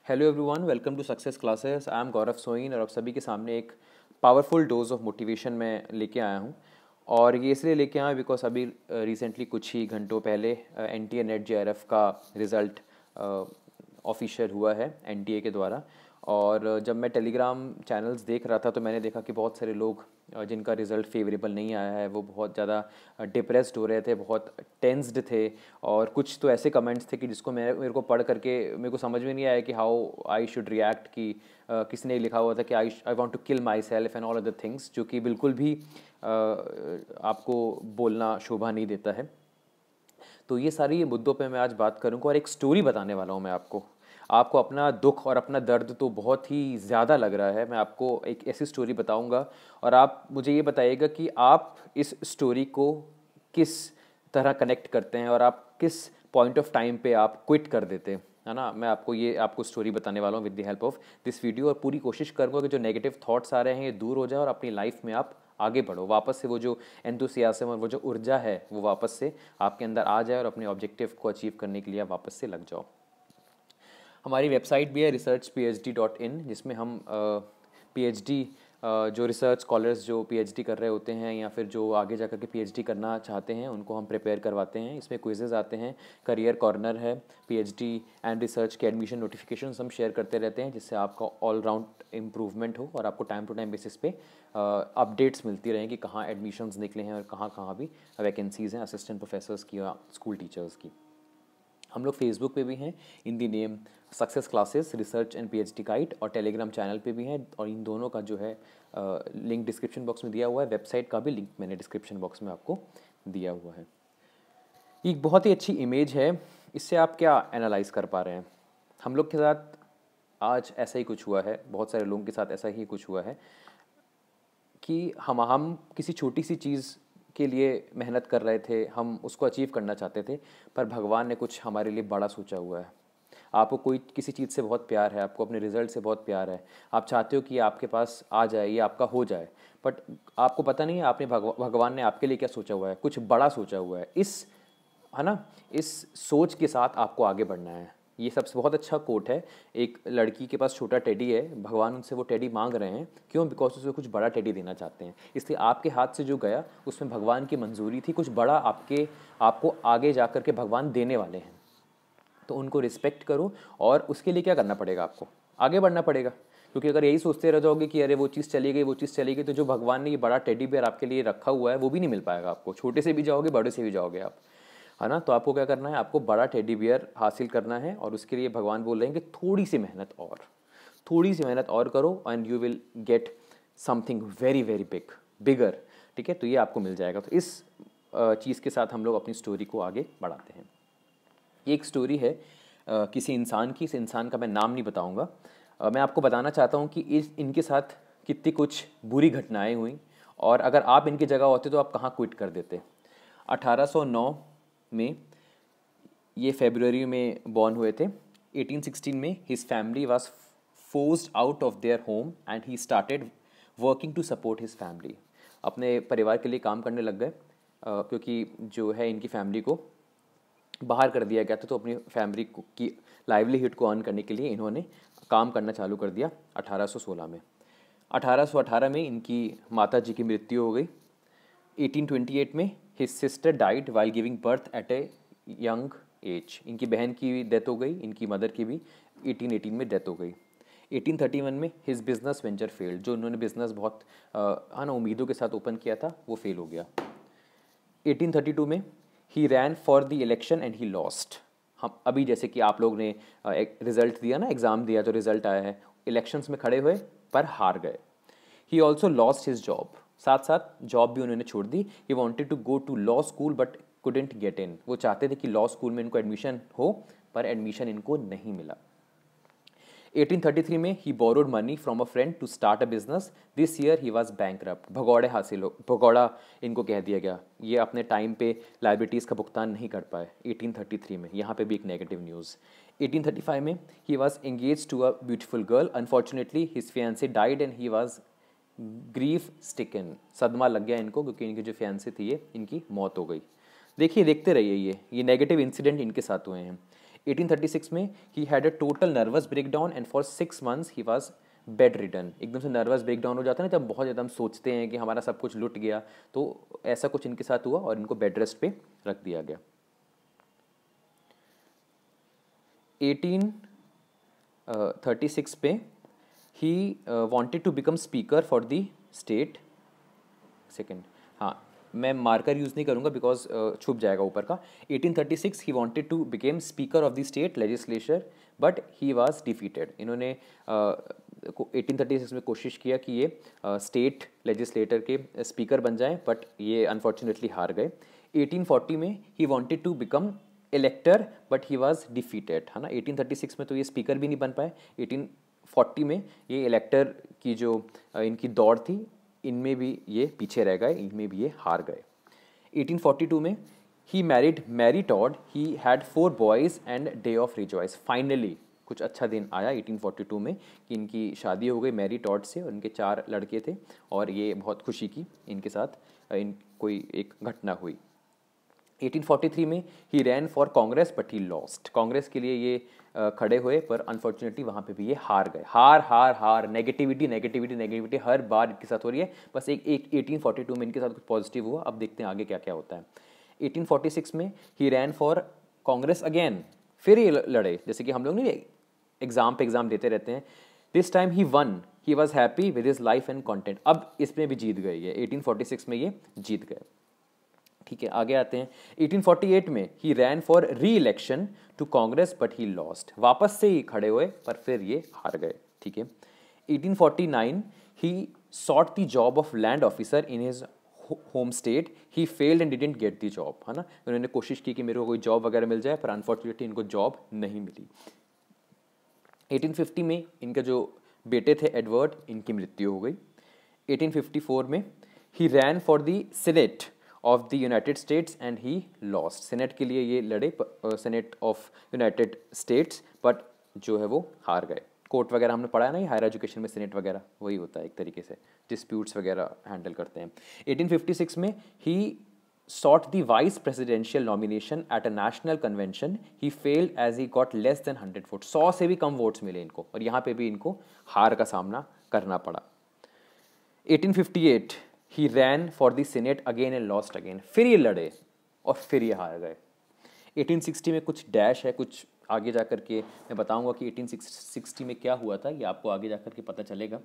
Hello everyone, welcome to success classes. I am Gaurav Soin और आप सभी के सामने एक पावरफुल डोज ऑफ मोटिवेशन में लेके आया हूँ। और ये इसलिए लेके आया बिकॉज अभी रिसेंटली कुछ ही घंटों पहले एनटीए नेट जेआरएफ का रिज़ल्ट ऑफिशियल हुआ है एनटीए के द्वारा। और जब मैं टेलीग्राम चैनल्स देख रहा था तो मैंने देखा कि बहुत सारे लोग जिनका रिज़ल्ट फेवरेबल नहीं आया है वो बहुत ज़्यादा डिप्रेस्ड हो रहे थे, बहुत टेंस्ड थे। और कुछ तो ऐसे कमेंट्स थे कि जिसको मेरे को पढ़ करके मेरे को समझ में नहीं आया कि हाउ आई शुड रिएक्ट। कि किसी ने लिखा हुआ था कि I want to kill myself and all other things, जो कि बिल्कुल भी आपको बोलना शोभा नहीं देता है। तो ये सारी ये मुद्दों पे मैं आज बात करूँगा और एक स्टोरी बताने वाला हूँ मैं आपको। आपको अपना दुख और अपना दर्द तो बहुत ही ज़्यादा लग रहा है, मैं आपको एक ऐसी स्टोरी बताऊँगा और आप मुझे ये बताइएगा कि आप इस स्टोरी को किस तरह कनेक्ट करते हैं और आप किस पॉइंट ऑफ टाइम पे आप क्विट कर देते हैं, है ना। मैं आपको स्टोरी बताने वाला हूँ with the help of this video, और पूरी कोशिश करूँगा कि जो नेगेटिव थॉट्स आ रहे हैं ये दूर हो जाए और अपनी लाइफ में आप आगे बढ़ो, वापस से वो जो एंथुसियाज्म और वो जो ऊर्जा है वो वापस से आपके अंदर आ जाए और अपने ऑब्जेक्टिव को अचीव करने के लिए आप वापस से लग जाओ। हमारी वेबसाइट भी है researchphd.in, जिसमें हम पीएचडी जो रिसर्च स्कॉलर्स जो पीएचडी कर रहे होते हैं या फिर जो आगे जाकर के पीएचडी करना चाहते हैं उनको हम प्रिपेयर करवाते हैं। इसमें क्विजेज़ आते हैं, करियर कॉर्नर है, पीएचडी एंड रिसर्च के एडमिशन नोटिफिकेशंस हम शेयर करते रहते हैं, जिससे आपका ऑल राउंड इम्प्रूवमेंट हो और आपको टाइम टू टाइम बेसिस पे अपडेट्स मिलती रहें कि कहाँ एडमिशन्स निकले हैं और कहाँ कहाँ भी वैकेंसीज़ हैं असिस्टेंट प्रोफेसर्स की या स्कूल टीचर्स की। हम लोग फेसबुक पे भी हैं in the name success classes research and PhD guide, और टेलीग्राम चैनल पे भी हैं, और इन दोनों का जो है लिंक डिस्क्रिप्शन बॉक्स में दिया हुआ है। वेबसाइट का भी लिंक मैंने डिस्क्रिप्शन बॉक्स में आपको दिया हुआ है। एक बहुत ही अच्छी इमेज है, इससे आप क्या एनालाइज कर पा रहे हैं। हम लोग के साथ आज ऐसा ही कुछ हुआ है, बहुत सारे लोगों के साथ ऐसा ही कुछ हुआ है कि हम किसी छोटी सी चीज़ के लिए मेहनत कर रहे थे, हम उसको अचीव करना चाहते थे, पर भगवान ने कुछ हमारे लिए बड़ा सोचा हुआ है। आपको कोई किसी चीज़ से बहुत प्यार है, आपको अपने रिज़ल्ट से बहुत प्यार है, आप चाहते हो कि आपके पास आ जाए, ये आपका हो जाए, बट आपको पता नहीं है आपने भगवान ने आपके लिए क्या सोचा हुआ है, कुछ बड़ा सोचा हुआ है। है ना, इस सोच के साथ आपको आगे बढ़ना है। ये सबसे बहुत अच्छा कोट है। एक लड़की के पास छोटा टेडी है, भगवान उनसे वो टेडी मांग रहे हैं, क्यों? बिकॉज उसे कुछ बड़ा टेडी देना चाहते हैं। इसलिए आपके हाथ से जो गया उसमें भगवान की मंजूरी थी, कुछ बड़ा आपको आगे जा कर के भगवान देने वाले हैं। तो उनको रिस्पेक्ट करो, और उसके लिए क्या करना पड़ेगा, आपको आगे बढ़ना पड़ेगा। क्योंकि अगर यही सोचते रह जाओगे कि अरे वो चीज़ चली गई, वो चीज़ चली गई, तो जो भगवान ने ये बड़ा टेडी बेयर आपके लिए रखा हुआ है वो भी नहीं मिल पाएगा आपको। छोटे से भी जाओगे, बड़े से भी जाओगे आप, है ना। तो आपको क्या करना है, आपको बड़ा टेडी बियर हासिल करना है, और उसके लिए भगवान बोल रहे हैं कि थोड़ी सी मेहनत और करो and you will get something very very बिगर। ठीक है, तो ये आपको मिल जाएगा। तो इस चीज़ के साथ हम लोग अपनी स्टोरी को आगे बढ़ाते हैं। ये एक स्टोरी है किसी इंसान की। इस इंसान का मैं नाम नहीं बताऊंगा। मैं आपको बताना चाहता हूँ कि इनके साथ कितनी कुछ बुरी घटनाएं हुई, और अगर आप इनकी जगह होते तो आप कहाँ क्विट कर देते। 1809 में ये फरवरी में बॉर्न हुए थे। 1816 में his family was forced out of their home and he started working to support his family. अपने परिवार के लिए काम करने लग गए, क्योंकि जो है इनकी फैमिली को बाहर कर दिया गया था, तो अपनी फैमिली की लाइवलीहुड को अर्न करने के लिए इन्होंने काम करना चालू कर दिया 1816 में। 1818 में इनकी माता जी की मृत्यु हो गई। 1828 में his sister died while giving birth eight a young age. इनकी बहन की डेथ हो गई, इनकी मदर की भी 1818 में डेथ हो गई। 1831 में हिज बिजनेस वेंचर फेल्ड। जो उन्होंने बिजनेस बहुत है ना उम्मीदों के साथ ओपन किया था वो फेल हो गया। 1832 में he ran for the election and he lost. हम अभी जैसे कि आप लोग ने एक रिजल्ट दिया ना, एग्ज़ाम दिया, जो रिजल्ट आया है, इलेक्शंस में खड़े हुए पर हार गए। He also lost his job. साथ साथ जॉब भी उन्होंने छोड़ दी। He wanted to go to law school but couldn't get in. वो चाहते थे कि लॉ स्कूल में इनको एडमिशन हो, पर एडमिशन इनको नहीं मिला। 1833 में he borrowed money from a friend to start a business. This year he was bankrupt. भगौड़ा इनको कह दिया गया, ये अपने टाइम पे लाइबिलिटीज़ का भुगतान नहीं कर पाए। 1833 में यहाँ पे भी एक नेगेटिव न्यूज़। 1835 में he was engage to a beautiful girl. Unfortunately his fiancee died and he was grief stricken. सदमा लग गया इनको, क्योंकि इनकी जो फियांसी थी ये इनकी मौत हो गई। देखिए, देखते रहिए, ये नेगेटिव इंसिडेंट इनके साथ हुए हैं। 1836 में he had a total nervous breakdown and for 6 months he was bed ridden. एकदम से नर्वस ब्रेकडाउन हो जाता है ना, जब बहुत ज़्यादा हम सोचते हैं कि हमारा सब कुछ लुट गया, तो ऐसा कुछ इनके साथ हुआ और इनको बेड रेस्ट पे रख दिया गया। 1836 पे he wanted to become speaker for the state. Second, हाँ मैं मार्कर यूज़ नहीं करूँगा बिकॉज छुप जाएगा ऊपर का। 1836 he wanted to became speaker of the state legislature but he was defeated. इन्होंने 1836 में कोशिश किया कि ये स्टेट लेजिस्लेटर के स्पीकर बन जाएं, बट ये अनफॉर्चुनेटली हार गए। 1840 में he wanted to become elector but he was defeated, है ना। 1836 में तो ये स्पीकर भी नहीं बन पाए। 1840 में ये इलेक्टर की जो इनकी दौड़ थी, इनमें भी ये पीछे रह गए, इनमें भी ये हार गए। 1842 में he married Mary Todd, he had 4 boys and day of rejoice. Finally कुछ अच्छा दिन आया 1842 में कि इनकी शादी हो गई मैरी टॉड से, और इनके 4 लड़के थे और ये बहुत खुशी की इनके साथ इन कोई एक घटना हुई। 1843 में he ran for Congress but he lost. Congress के लिए ये खड़े हुए पर अनफॉर्चुनेटली वहाँ पे भी ये हार गए। हार हार हार, नेगेटिविटी नेगेटिविटी नेगेटिविटी हर बार इनके साथ हो रही है। बस एक 1842 में इनके साथ कुछ पॉजिटिव हुआ। अब देखते हैं आगे क्या क्या होता है। 1846 में he ran for Congress again, फिर ये लड़े, जैसे कि हम लोग नहीं एग्जाम पे एग्जाम देते रहते हैं। This time he one, he was happy with his life and content. अब इसमें भी जीत गए ये, 1846 में ये जीत गए। ठीक है, आगे आते हैं। 1848 में he ran for reelection to Congress but he lost. वापस से ही खड़े हुए पर फिर ये हार गए। ठीक है। 1849 he sought the job of land officer in his home state, he failed and didn't get the job, है ना। उन्होंने कोशिश की कि मेरे को कोई जॉब वगैरह मिल जाए, पर अनफॉर्चुनेटली इनको जॉब नहीं मिली। 1850 में इनके जो बेटे थे एडवर्ड, इनकी मृत्यु हो गई। 1854 में he ran for the senate of the United States and he lost. Senate के लिए ये लड़े, senate of United States, but जो है वो हार गए। कोर्ट वगैरह हमने पढ़ा है ना, हायर एजुकेशन में सेनेट वगैरह वही होता है एक तरीके से, डिस्प्यूट्स वगैरह हैंडल करते हैं। 1856 में ही sought the vice presidential nomination at a national convention, he failed as he got less than 100 votes। 100 से भी कम वोट्स मिले इनको, और यहाँ पे भी इनको हार का सामना करना पड़ा। 1858 he ran for the senate again and lost again। फिर ये लड़े और फिर ये हार गए। 1860 में कुछ डैश है, कुछ आगे जाकर के मैं बताऊंगा कि 1860 में क्या हुआ था, ये आपको आगे जाकर के पता चलेगा।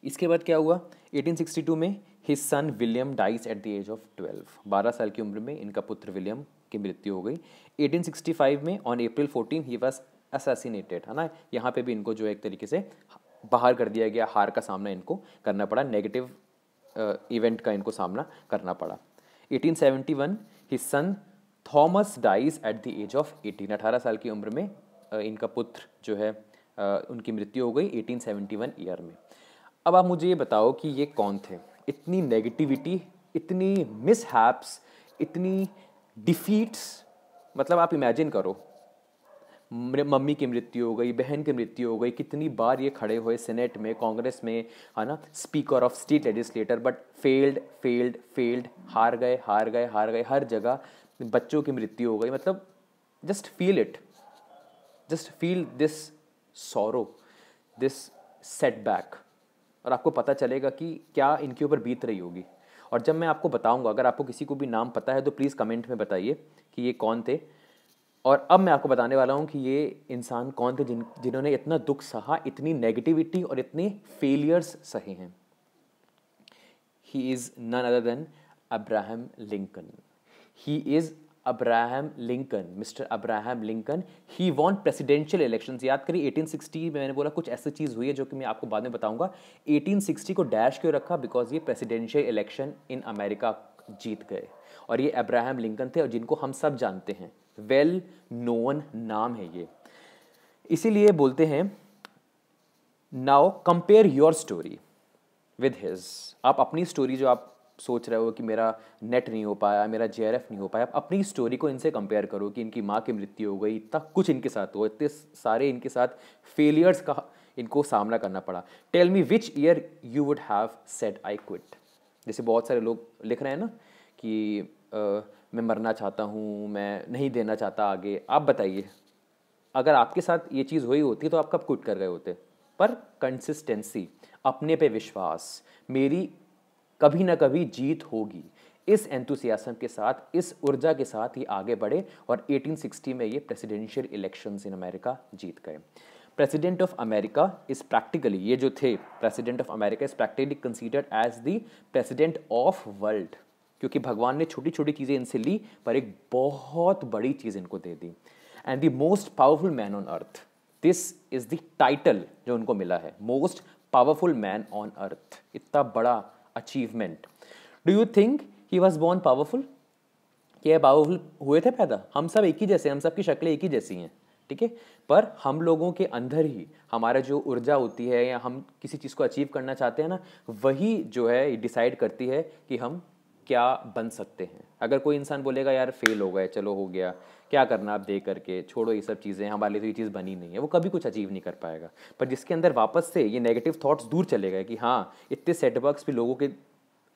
इसके बाद क्या हुआ, 1862 में his son William dies at the age of 12। 12 साल की उम्र में इनका पुत्र विलियम की मृत्यु हो गई। 1865 में on April 14 he was assassinated, है ना। यहाँ पे भी इनको जो एक तरीके से बाहर कर दिया गया, हार का सामना इनको करना पड़ा, नेगेटिव इवेंट का इनको सामना करना पड़ा। 1871 his son Thomas dies at the age of 18। 18 साल की उम्र में इनका पुत्र जो है उनकी मृत्यु हो गई 1871 ईयर में। अब आप मुझे ये बताओ कि ये कौन थे। इतनी नेगेटिविटी, इतनी मिसहैप्स, इतनी डिफीट्स, मतलब आप इमेजिन करो, मम्मी की मृत्यु हो गई, बहन की मृत्यु हो गई, कितनी बार ये खड़े हुए सेनेट में, कांग्रेस में, है ना, speaker of state legislator, but failed failed failed, हार गए हार गए हार गए, हर जगह बच्चों की मृत्यु हो गई। मतलब just feel it, just feel this sorrow, this setback, और आपको पता चलेगा कि क्या इनके ऊपर बीत रही होगी। और जब मैं आपको बताऊंगा, अगर आपको किसी को भी नाम पता है तो प्लीज़ कमेंट में बताइए कि ये कौन थे। और अब मैं आपको बताने वाला हूँ कि ये इंसान कौन थे जिन्होंने इतना दुख सहा, इतनी नेगेटिविटी और इतने फेलियर्स सहे हैं। He is none other than Abraham Lincoln. He is Abraham Lincoln, mister Abraham Lincoln. He won presidential elections. याद करिए 1860 में मैंने बोला कुछ ऐसी चीज़ हुई है जो कि मैं आपको बाद में बताऊंगा। 1860 को डैश क्यों रखा, बिकॉज ये प्रेसिडेंशियल इलेक्शन इन अमेरिका जीत गए, और ये अब्राहम लिंकन थे, और जिनको हम सब जानते हैं, वेल नोन नाम है ये। इसीलिए बोलते हैं now compare your story with his. आप अपनी स्टोरी जो आप सोच रहे हो कि मेरा नेट नहीं हो पाया, मेरा JRF नहीं हो पाया, आप अपनी स्टोरी को इनसे कंपेयर करो कि इनकी माँ की मृत्यु हो गई, इतना कुछ इनके साथ हुआ, इतने सारे इनके साथ फेलियर्स का इनको सामना करना पड़ा। Tell me which year you would have said I quit. जैसे बहुत सारे लोग लिख रहे हैं ना कि मैं मरना चाहता हूँ, मैं नहीं देना चाहता आगे। आप बताइए, अगर आपके साथ ये चीज़ हुई होती तो आप कब क्विट कर गए होते? पर कंसिस्टेंसी, अपने पे विश्वास, मेरी कभी ना कभी जीत होगी, इस एंथुसियाज्म के साथ, इस ऊर्जा के साथ ही आगे बढ़े और 1860 में ये प्रेसिडेंशियल इलेक्शंस इन अमेरिका जीत गए। President of America is practically, ये जो थे president of America is practically considered as the president of world, क्योंकि भगवान ने छोटी छोटी चीज़ें इनसे ली पर एक बहुत बड़ी चीज़ इनको दे दी। And the most powerful man on earth, this is the title जो उनको मिला है, most powerful man on earth. इतना बड़ा achievement. Do you think he was born powerful? क्या पावरफुल हुए थे पैदा? हम सब एक ही जैसे, हम सब की शक्लें एक ही जैसी हैं, ठीक है, पर हम लोगों के अंदर ही हमारा जो ऊर्जा होती है या हम किसी चीज़ को अचीव करना चाहते हैं ना, वही जो है डिसाइड करती है कि हम क्या बन सकते हैं। अगर कोई इंसान बोलेगा यार फेल हो गए, चलो हो गया, क्या करना आप दे करके, छोड़ो ये सब चीज़ें, हमारे लिए तो ये चीज़ बनी नहीं है, वो कभी कुछ अचीव नहीं कर पाएगा। पर जिसके अंदर वापस से ये नेगेटिव थॉट्स दूर चले गए कि हाँ, इतने सेटबैक्स भी लोगों के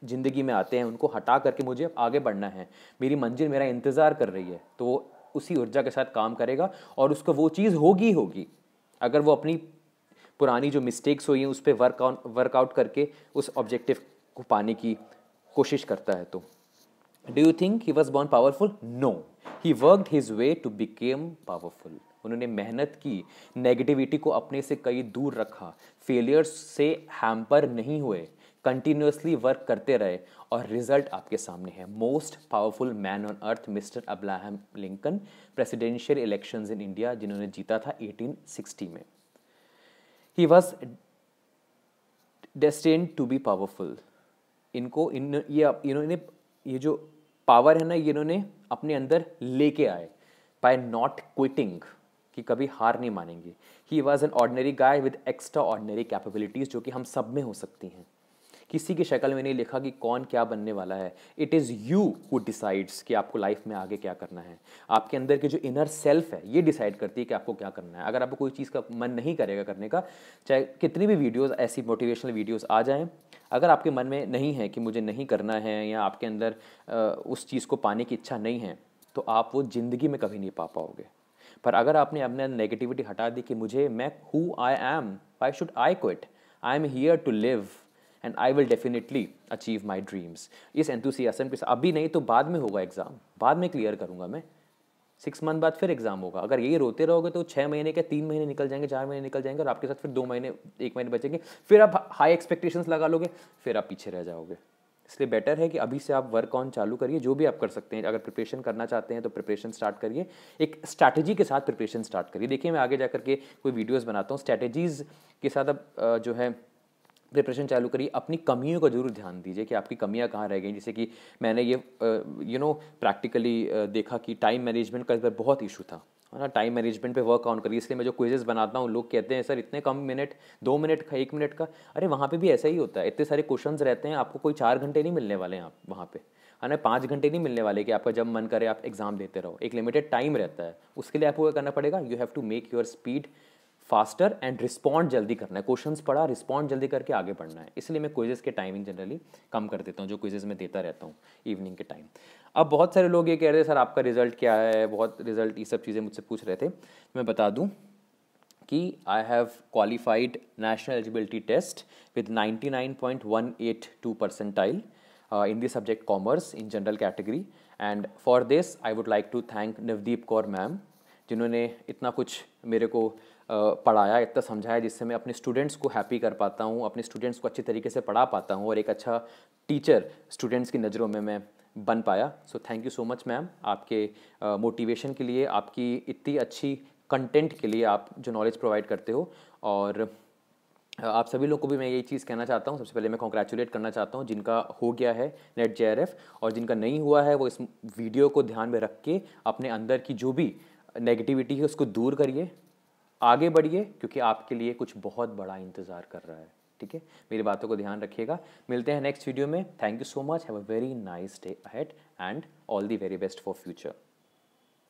ज़िंदगी में आते हैं, उनको हटा करके मुझे आगे बढ़ना है, मेरी मंजिल मेरा इंतज़ार कर रही है, तो वो उसी ऊर्जा के साथ काम करेगा और उसको वो चीज़ होगी। अगर वो अपनी पुरानी जो मिस्टेक्स हुई हैं उस पर वर्कआउट करके उस ऑब्जेक्टिव को पाने की कोशिश करता है। तो do you think he was born powerful? No, he worked his way to became powerful. उन्होंने मेहनत की, नेगेटिविटी को अपने से कहीं दूर रखा, फेलियर्स से हैम्पर नहीं हुए, कंटिन्यूसली वर्क करते रहे और रिजल्ट आपके सामने है। Most powerful man on earth mister Abraham Lincoln, presidential elections in India जिन्होंने जीता था 1860 में। He was destined to be powerful. इन्होंने ये जो पावर है ना, ये इन्होंने अपने अंदर लेके आए बाय नॉट क्विटिंग, कि कभी हार नहीं मानेंगे। He was an ordinary guy with extra ordinary capabilities, जो कि हम सब में हो सकती हैं। किसी की शक्ल में नहीं लिखा कि कौन क्या बनने वाला है। It is you who decides कि आपको लाइफ में आगे क्या करना है। आपके अंदर के जो इनर सेल्फ है ये डिसाइड करती है कि आपको क्या करना है। अगर आपको कोई चीज़ का मन नहीं करेगा करने का, चाहे कितनी भी वीडियोस ऐसी मोटिवेशनल वीडियोस आ जाएं, अगर आपके मन में नहीं है कि मुझे नहीं करना है या आपके अंदर उस चीज़ को पाने की इच्छा नहीं है, तो आप वो ज़िंदगी में कभी नहीं पा पाओगे। पर अगर आपने अपने नेगेटिविटी हटा दी कि मैं who I am, why should I quit, I am here to live and I will definitely achieve my dreams, इस एंथुसियाज्म के साथ, अभी नहीं तो बाद में होगा एग्ज़ाम, बाद में क्लियर करूँगा मैं, 6 मंथ बाद फिर एग्जाम होगा। अगर यही रोते रहोगे तो 6 महीने के 3 महीने निकल जाएंगे, 4 महीने निकल जाएंगे और आपके साथ फिर 2 महीने 1 महीने बचेंगे, फिर आप हाई एक्सपेक्टेशंस लगा लोगे, फिर आप पीछे रह जाओगे। इसलिए बेटर है कि अभी से आप वर्क ऑन चालू करिए, जो भी आप कर सकते हैं। अगर प्रिपरेशन करना चाहते हैं तो प्रिपरेशन स्टार्ट करिए, एक स्ट्रैटेजी के साथ प्रिपरेशन स्टार्ट करिए। देखिए मैं आगे जाकर के कोई वीडियोज़ बनाता हूँ, स्ट्रैटेजीज़ के साथ अब जो है प्रिपरेशन चालू करिए। अपनी कमियों का जरूर ध्यान दीजिए कि आपकी कमियां कहाँ रह गई। जैसे कि मैंने ये प्रैक्टिकली देखा कि टाइम मैनेजमेंट का इस बार बहुत इशू था, है ना। टाइम मैनेजमेंट पे वर्क ऑन करिए। इसलिए मैं जो क्विजेस बनाता हूँ, लोग कहते हैं सर इतने कम मिनट, 2 मिनट का, 1 मिनट का, अरे वहाँ पे भी ऐसा ही होता है। इतने सारे क्वेश्चंस रहते हैं, आपको कोई 4 घंटे नहीं मिलने वाले हैं आप वहाँ पे, है ना। 5 घंटे नहीं मिलने वाले कि आपका जब मन करे आप एग्जाम देते रहो। एक लिमिटेड टाइम रहता है, उसके लिए आपको क्या करना पड़ेगा, you have to make your speed faster and respond जल्दी करना है। क्वेश्चंस पढ़ा, रिस्पॉन्ड जल्दी करके आगे बढ़ना है। इसलिए मैं क्विजेस के टाइमिंग जनरली कम कर देता हूँ, जो क्विजेस मैं देता रहता हूँ इवनिंग के टाइम। अब बहुत सारे लोग ये कह रहे थे सर आपका रिजल्ट क्या है, बहुत रिजल्ट ये सब चीज़ें मुझसे पूछ रहे थे। मैं बता दूँ कि I have qualified national eligibility test with 99.182 percentile in the subject commerce in general category, and for this I would like to thank Navdeep Kaur ma'am, जिन्होंने इतना कुछ मेरे को पढ़ाया, इतना समझाया, जिससे मैं अपने स्टूडेंट्स को हैप्पी कर पाता हूँ, अपने स्टूडेंट्स को अच्छे तरीके से पढ़ा पाता हूँ और एक अच्छा टीचर स्टूडेंट्स की नज़रों में मैं बन पाया। So thank you so much ma'am, आपके मोटिवेशन के लिए, आपकी इतनी अच्छी कंटेंट के लिए, आप जो नॉलेज प्रोवाइड करते हो। और आप सभी लोगों को भी मैं यही चीज़ कहना चाहता हूँ। सबसे पहले मैं कॉन्ग्रेचुलेट करना चाहता हूँ जिनका हो गया है नेट JRF, और जिनका नहीं हुआ है वो इस वीडियो को ध्यान में रख के अपने अंदर की जो भी नेगेटिविटी है उसको दूर करिए, आगे बढ़िए, क्योंकि आपके लिए कुछ बहुत बड़ा इंतज़ार कर रहा है। ठीक है, मेरी बातों को ध्यान रखिएगा। मिलते हैं नेक्स्ट वीडियो में। Thank you so much, have a very nice day ahead and all the very best for future.